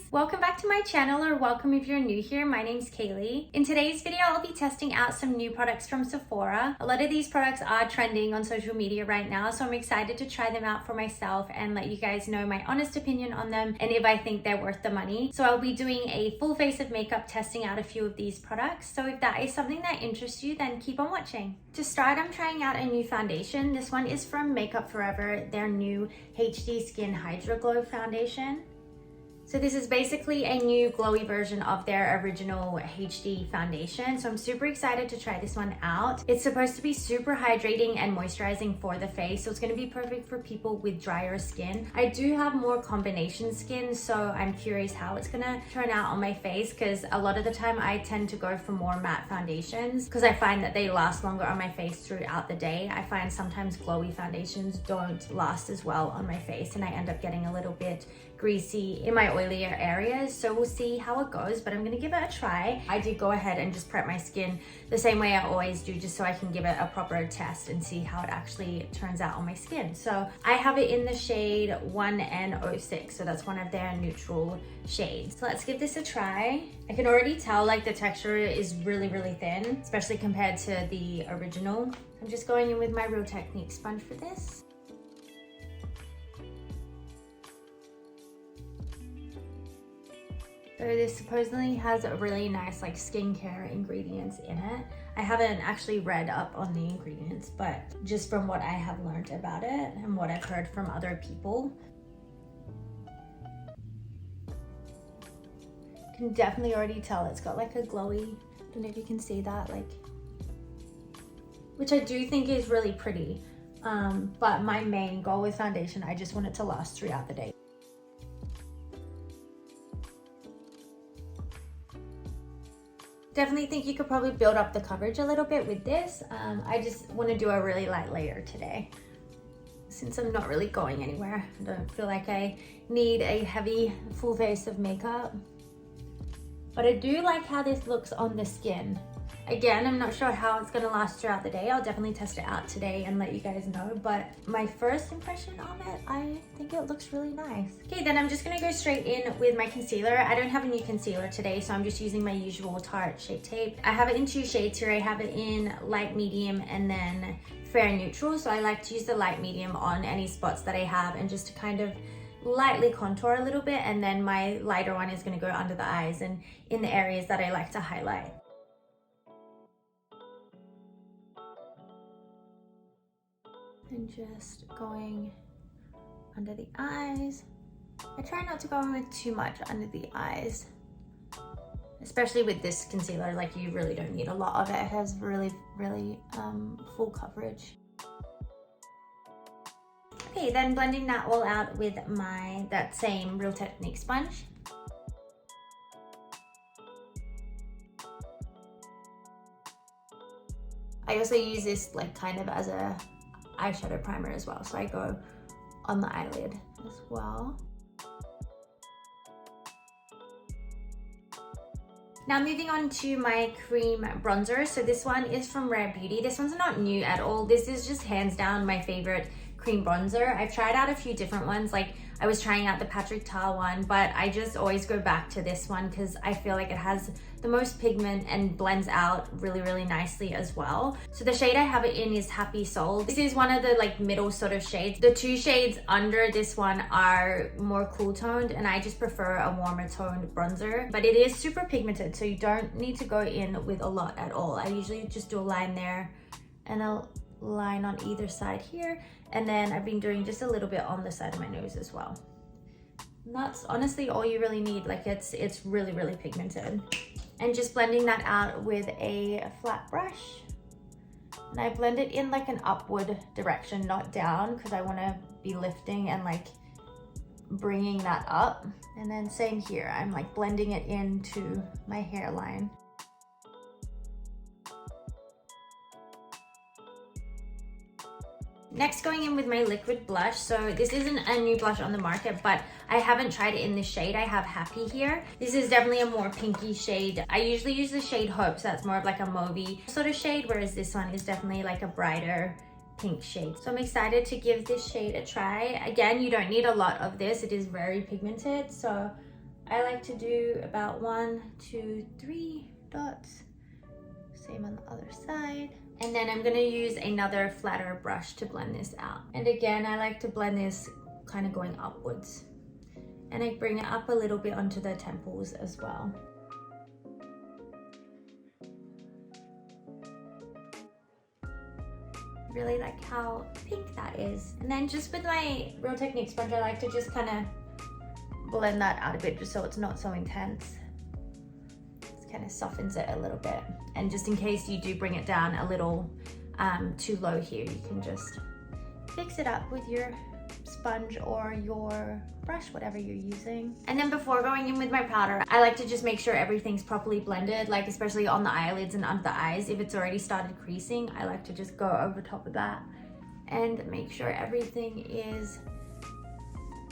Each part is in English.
Welcome back to my channel, or welcome if you're new here. My name's Kaylee. In today's video, I'll be testing out some new products from Sephora. A lot of these products are trending on social media right now, so I'm excited to try them out for myself and let you guys know my honest opinion on them and if I think they're worth the money. So I'll be doing a full face of makeup testing out a few of these products. So if that is something that interests you, then keep on watching. To start, I'm trying out a new foundation. This one is from Makeup Forever, their new HD Skin Hydra Glow foundation. So this is basically a new glowy version of their original HD foundation. So I'm super excited to try this one out. It's supposed to be super hydrating and moisturizing for the face. So it's gonna be perfect for people with drier skin. I do have more combination skin, so I'm curious how it's gonna turn out on my face, because a lot of the time I tend to go for more matte foundations because I find that they last longer on my face throughout the day. I find sometimes glowy foundations don't last as well on my face and I end up getting a little bit greasy in my oilier areas. So we'll see how it goes, but I'm gonna give it a try. I did go ahead and just prep my skin the same way I always do, just so I can give it a proper test and see how it actually turns out on my skin. So I have it in the shade 1N06, so that's one of their neutral shades. So let's give this a try. I can already tell like the texture is really thin, especially compared to the original. I'm just going in with my Real Technique sponge for this. So this supposedly has a really nice like skincare ingredients in it. I haven't actually read up on the ingredients, but just from what I have learned about it and what I've heard from other people, you can definitely already tell it's got like a glowy, I don't know if you can see that, like, which I do think is really pretty. But my main goal with foundation, I just want it to last throughout the day. Definitely think you could probably build up the coverage a little bit with this. I just want to do a really light layer today. Since I'm not really going anywhere, I don't feel like I need a heavy full face of makeup. But I do like how this looks on the skin. Again, I'm not sure how it's gonna last throughout the day. I'll definitely test it out today and let you guys know. But my first impression of it, I think it looks really nice. Okay, then I'm just gonna go straight in with my concealer. I don't have a new concealer today, so I'm just using my usual Tarte Shape Tape. I have it in two shades here. I have it in light medium and then fair neutral. So I like to use the light medium on any spots that I have and just to kind of lightly contour a little bit. And then my lighter one is gonna go under the eyes and in the areas that I like to highlight. And just going under the eyes. I try not to go in with too much under the eyes, especially with this concealer. Like, you really don't need a lot of it. It has really full coverage. Okay, then blending that all out with that same Real Technique sponge. I also use this like kind of as a eyeshadow primer as well, so I go on the eyelid as well. Now moving on to my cream bronzer. So this one is from Rare Beauty. This one's not new at all. This is just hands down my favorite cream bronzer. I've tried out a few different ones, like I was trying out the Patrick Ta one, but I just always go back to this one because I feel like it has the most pigment and blends out really nicely as well. So the shade I have it in is Happy Soul. This is one of the like middle sort of shades. The two shades under this one are more cool toned, and I just prefer a warmer toned bronzer, but it is super pigmented, so you don't need to go in with a lot at all. I usually just do a line there and a line on either side here, and then I've been doing just a little bit on the side of my nose as well. And that's honestly all you really need. Like, it's really pigmented. And just blending that out with a flat brush, and I blend it in like an upward direction, not down, because I want to be lifting and like bringing that up. And then same here, I'm like blending it into my hairline. Next, going in with my liquid blush. So this isn't a new blush on the market, but I haven't tried it in this shade. I have Happy here. This is definitely a more pinky shade. I usually use the shade Hope, so that's more of like a mauvey sort of shade, whereas this one is definitely like a brighter pink shade. So I'm excited to give this shade a try. Again, you don't need a lot of this. It is very pigmented, so I like to do about 1, 2, 3 dots. Same on the other side. And then I'm gonna use another flatter brush to blend this out. And again, I like to blend this kind of going upwards. And I bring it up a little bit onto the temples as well. Really like how pink that is. And then just with my Real Technique sponge, I like to just kind of blend that out a bit just so it's not so intense. Just kind of softens it a little bit. And just in case you do bring it down a little too low here, you can just fix it up with your sponge or your brush, whatever you're using. And then before going in with my powder, I like to just make sure everything's properly blended, like especially on the eyelids and under the eyes. If it's already started creasing, I like to just go over top of that and make sure everything is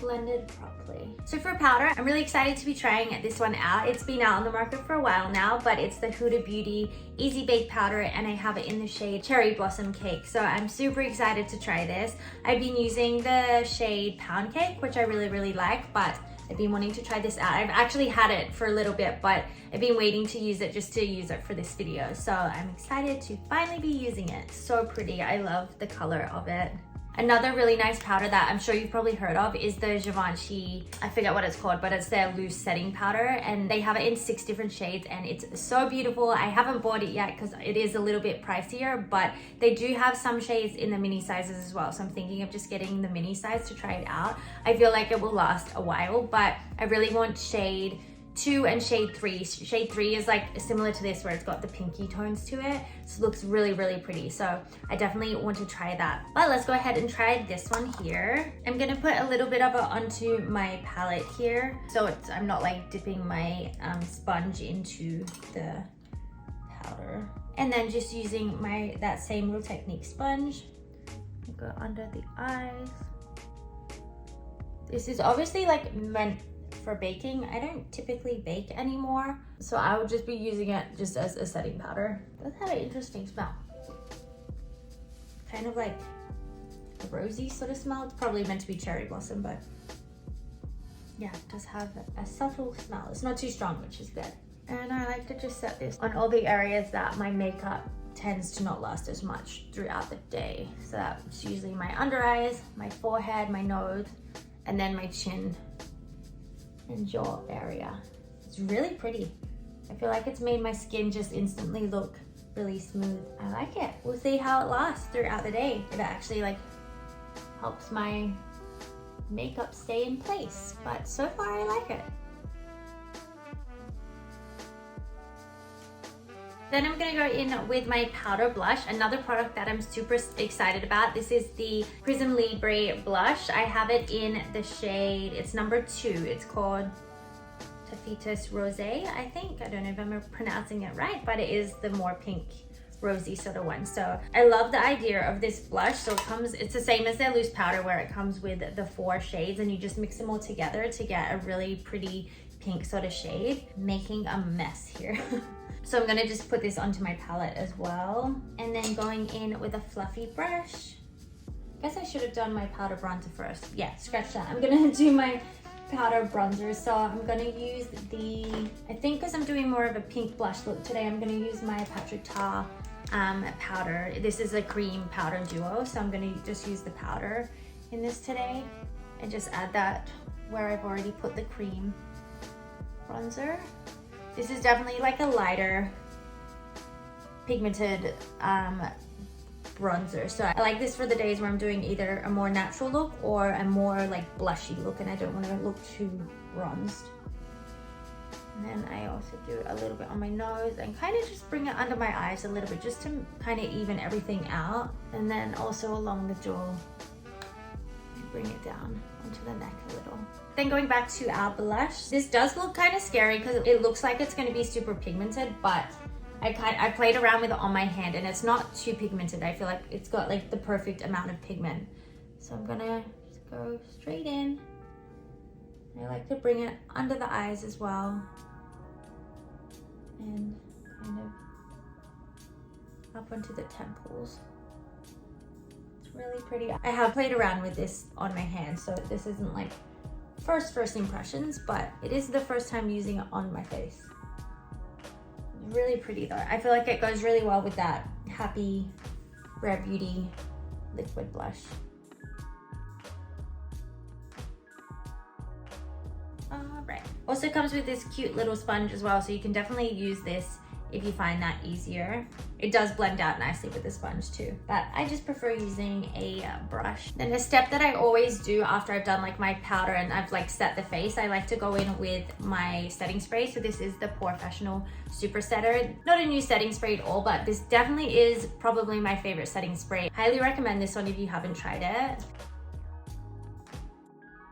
blended properly. So for powder, I'm really excited to be trying this one out. It's been out on the market for a while now, but it's the Huda Beauty Easy Bake Powder, and I have it in the shade Cherry Blossom Cake. So I'm super excited to try this. I've been using the shade Pound Cake, which I really like, but I've been wanting to try this out. I've actually had it for a little bit, but I've been waiting to use it just to use it for this video. So I'm excited to finally be using it. So pretty. I love the color of it. Another really nice powder that I'm sure you've probably heard of is the Givenchy, I forget what it's called, but it's their loose setting powder, and they have it in 6 different shades, and it's so beautiful. I haven't bought it yet because it is a little bit pricier, but they do have some shades in the mini sizes as well, so I'm thinking of just getting the mini size to try it out. I feel like it will last a while, but I really want shade 2 and shade 3. Shade 3 is like similar to this, where it's got the pinky tones to it. So it looks really pretty. So I definitely want to try that. But let's go ahead and try this one here. I'm gonna put a little bit of it onto my palette here, so I'm not like dipping my sponge into the powder. And then just using that same Real Technique sponge, go under the eyes. This is obviously like meant for baking. I don't typically bake anymore, so I would just be using it just as a setting powder. It does have an interesting smell. Kind of like a rosy sort of smell. It's probably meant to be cherry blossom, but yeah, it does have a subtle smell. It's not too strong, which is good. And I like to just set this on all the areas that my makeup tends to not last as much throughout the day. So that's usually my under eyes, my forehead, my nose, and then my chin and jaw area. It's really pretty. I feel like it's made my skin just instantly look really smooth. I like it. We'll see how it lasts throughout the day. If it actually like helps my makeup stay in place. But so far I like it. Then I'm gonna go in with my powder blush, another product that I'm super excited about. This is the Prism Libre blush. I have it in the shade, it's number 2. It's called Taffetas Rose, I think. I don't know if I'm pronouncing it right, but it is the more pink rosy sort of one. So I love the idea of this blush. So it's the same as their loose powder, where it comes with the 4 shades, and you just mix them all together to get a really pretty pink sort of shade. Making a mess here. So I'm gonna just put this onto my palette as well. And then going in with a fluffy brush. I guess I should have done my powder bronzer first. Yeah, scratch that. I'm gonna do my powder bronzer. So I'm gonna use I think because I'm doing more of a pink blush look today, I'm gonna use my Patrick Ta powder. This is a cream powder duo. So I'm gonna just use the powder in this today and just add that where I've already put the cream bronzer. This is definitely like a lighter pigmented bronzer. So I like this for the days where I'm doing either a more natural look or a more like blushy look, and I don't want to look too bronzed. And then I also do a little bit on my nose and kind of just bring it under my eyes a little bit, just to kind of even everything out. And then also along the jaw, bring it down onto the neck a little. Then going back to our blush, this does look kind of scary because it looks like it's going to be super pigmented, but I played around with it on my hand and it's not too pigmented. I feel like it's got like the perfect amount of pigment. So I'm gonna just go straight in. I like to bring it under the eyes as well, and kind of up onto the temples. It's really pretty. I have played around with this on my hand, so this isn't like first impressions, but it is the first time using it on my face. Really pretty though. I feel like it goes really well with that Happy Rare Beauty liquid blush. Alright. Also comes with this cute little sponge as well, so you can definitely use this if you find that easier. It does blend out nicely with the sponge too, but I just prefer using a brush. Then a step that I always do after I've done like my powder and I've like set the face, I like to go in with my setting spray. So this is the Professional Super Setter. Not a new setting spray at all, but this definitely is probably my favorite setting spray. Highly recommend this one if you haven't tried it.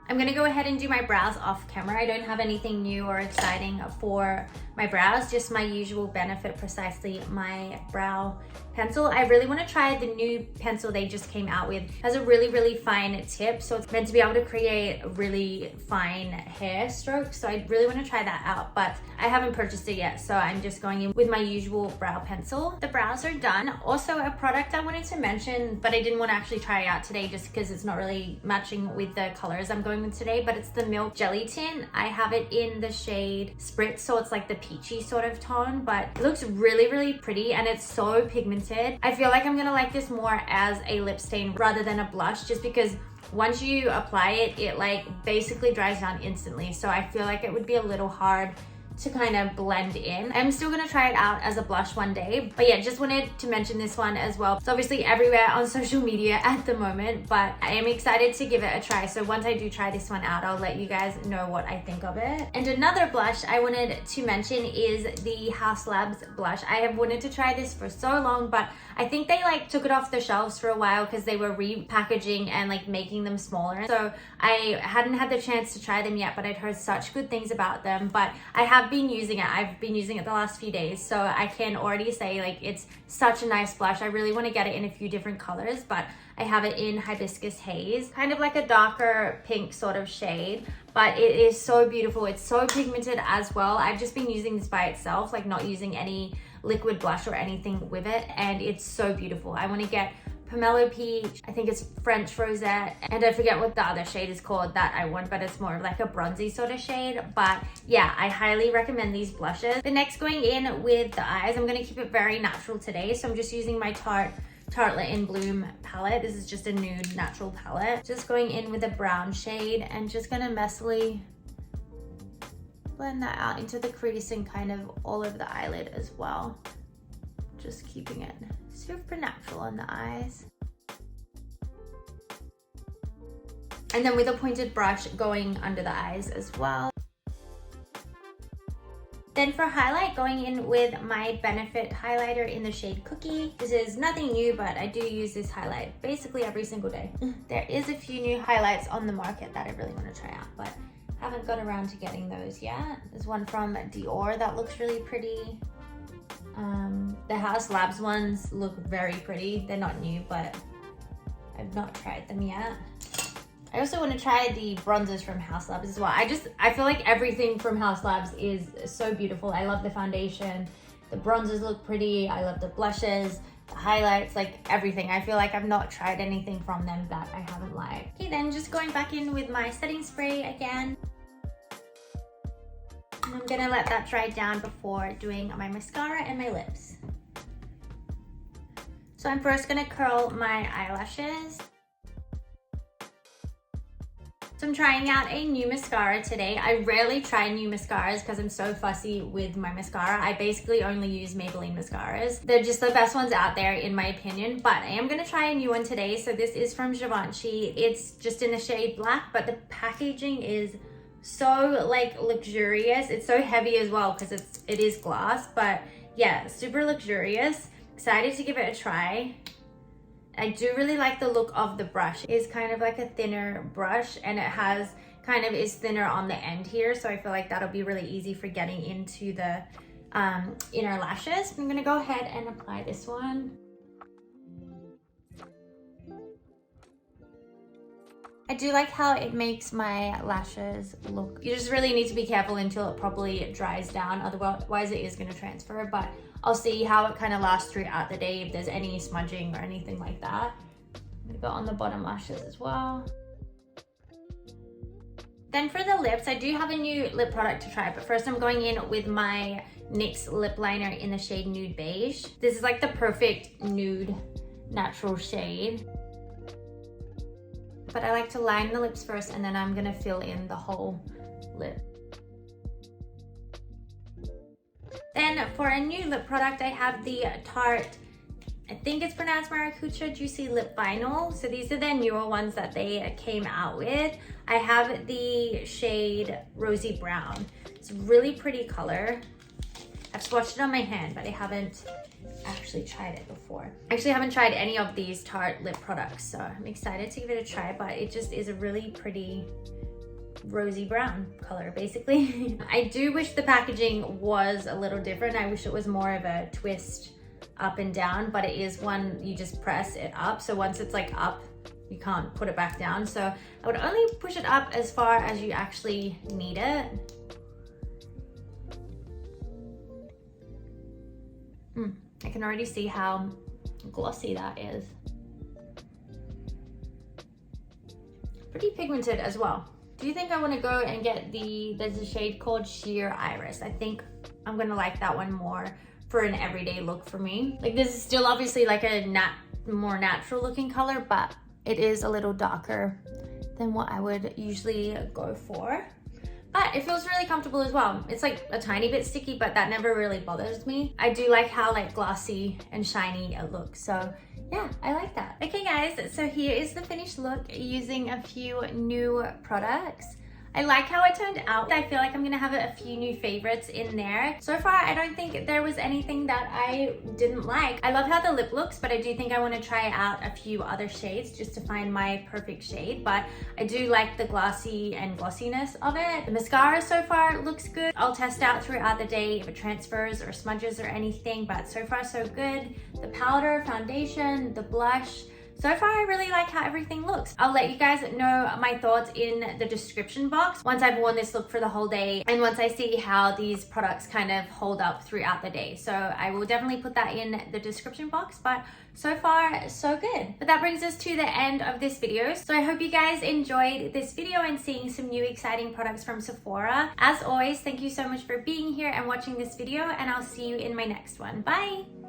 I'm gonna go ahead and do my brows off camera. I don't have anything new or exciting for my brows, just my usual Benefit Precisely My Brow pencil. I really wanna try the new pencil they just came out with. It has a really fine tip, so it's meant to be able to create really fine hair strokes. So I really wanna try that out, but I haven't purchased it yet, so I'm just going in with my usual brow pencil. The brows are done. Also a product I wanted to mention, but I didn't wanna actually try it out today just because it's not really matching with the colors I'm going with today, but it's the Milk Jelly Tint. I have it in the shade Spritz, so it's like the peachy sort of tone, but it looks really pretty and it's so pigmented. I feel like I'm gonna like this more as a lip stain rather than a blush, just because once you apply it, it like basically dries down instantly. So I feel like it would be a little hard to kind of blend in. I'm still gonna try it out as a blush one day, but yeah, just wanted to mention this one as well. It's obviously everywhere on social media at the moment, but I am excited to give it a try. So once I do try this one out, I'll let you guys know what I think of it. And another blush I wanted to mention is the Haus Labs blush. I have wanted to try this for so long, but I think they like took it off the shelves for a while because they were repackaging and like making them smaller. So I hadn't had the chance to try them yet, but I'd heard such good things about them. But I have been using it. I've been using it the last few days, so I can already say like it's such a nice blush. I really want to get it in a few different colors, but I have it in Hibiscus Haze, kind of like a darker pink sort of shade, but it is so beautiful. It's so pigmented as well. I've just been using this by itself, like not using any liquid blush or anything with it, and it's so beautiful. I want to get Pomelo Peach, I think it's French Rosette, and I forget what the other shade is called that I want, but it's more like a bronzy sort of shade. But yeah, I highly recommend these blushes. The next, going in with the eyes, I'm gonna keep it very natural today, so I'm just using my Tartelette in Bloom palette. This is just a nude natural palette. Just going in with a brown shade and just gonna messily blend that out into the crease and kind of all over the eyelid as well. Just keeping it super natural on the eyes. And then with a pointed brush going under the eyes as well. Then for highlight, going in with my Benefit highlighter in the shade Cookie. This is nothing new, but I do use this highlight basically every single day. There is a few new highlights on the market that I really want to try out, but haven't got around to getting those yet. There's one from Dior that looks really pretty. The Haus Labs ones look very pretty. They're not new, but I've not tried them yet. I also want to try the bronzers from Haus Labs as well. I feel like everything from Haus Labs is so beautiful. I love the foundation. The bronzers look pretty. I love the blushes, the highlights, like everything. I feel like I've not tried anything from them that I haven't liked. Okay, then just going back in with my setting spray again. I'm gonna let that dry down before doing my mascara and my lips. So I'm first gonna curl my eyelashes. So I'm trying out a new mascara today. I rarely try new mascaras because I'm so fussy with my mascara. I basically only use Maybelline mascaras. They're just the best ones out there in my opinion, but I am gonna try a new one today. So this is from Givenchy. It's just in the shade Black, but the packaging is so like luxurious. It's so heavy as well because it is glass, but yeah, super luxurious. Excited to give it a try. I do really like the look of the brush. It's kind of like a thinner brush, and it has kind of is thinner on the end here, so I feel like that'll be really easy for getting into the inner lashes. I'm gonna go ahead and apply this one. I do like how it makes my lashes look. You just really need to be careful until it properly dries down, otherwise it is going to transfer, but I'll see how it kind of lasts throughout the day, if there's any smudging or anything like that. I'm going to go on the bottom lashes as well. Then for the lips, I do have a new lip product to try, but first I'm going in with my NYX lip liner in the shade Nude Beige. This is like the perfect nude natural shade. But I like to line the lips first and then I'm gonna fill in the whole lip. Then for a new lip product, I have the Tarte, I think it's pronounced Maracuja Juicy Lip Vinyl. So these are the newer ones that they came out with. I have the shade Rosy Brown. It's a really pretty color. I've swatched it on my hand, but I haven't actually tried it before. I actually haven't tried any of these Tarte lip products, so I'm excited to give it a try, but it just is a really pretty rosy brown color, basically. I do wish the packaging was a little different. I wish it was more of a twist up and down, but it is one you just press it up. So once it's like up, you can't put it back down. So I would only push it up as far as you actually need it. I can already see how glossy that is. Pretty pigmented as well. Do you think I want to go and get there's a shade called Sheer Iris. I think I'm gonna like that one more for an everyday look for me. Like, this is still obviously like a more natural looking color, but it is a little darker than what I would usually go for. But it feels really comfortable as well. It's like a tiny bit sticky, but that never really bothers me. I do like how like glossy and shiny it looks. So yeah, I like that. Okay guys, so here is the finished look using a few new products. I like how it turned out. I feel like I'm gonna have a few new favorites in there. So far, I don't think there was anything that I didn't like. I love how the lip looks, but I do think I wanna try out a few other shades just to find my perfect shade. But I do like the glossy and glossiness of it. The mascara so far looks good. I'll test out throughout the day if it transfers or smudges or anything, but so far so good. The powder, foundation, the blush, so far, I really like how everything looks. I'll let you guys know my thoughts in the description box once I've worn this look for the whole day and once I see how these products kind of hold up throughout the day. So I will definitely put that in the description box, but so far, so good. But that brings us to the end of this video. So I hope you guys enjoyed this video and seeing some new exciting products from Sephora. As always, thank you so much for being here and watching this video, and I'll see you in my next one. Bye!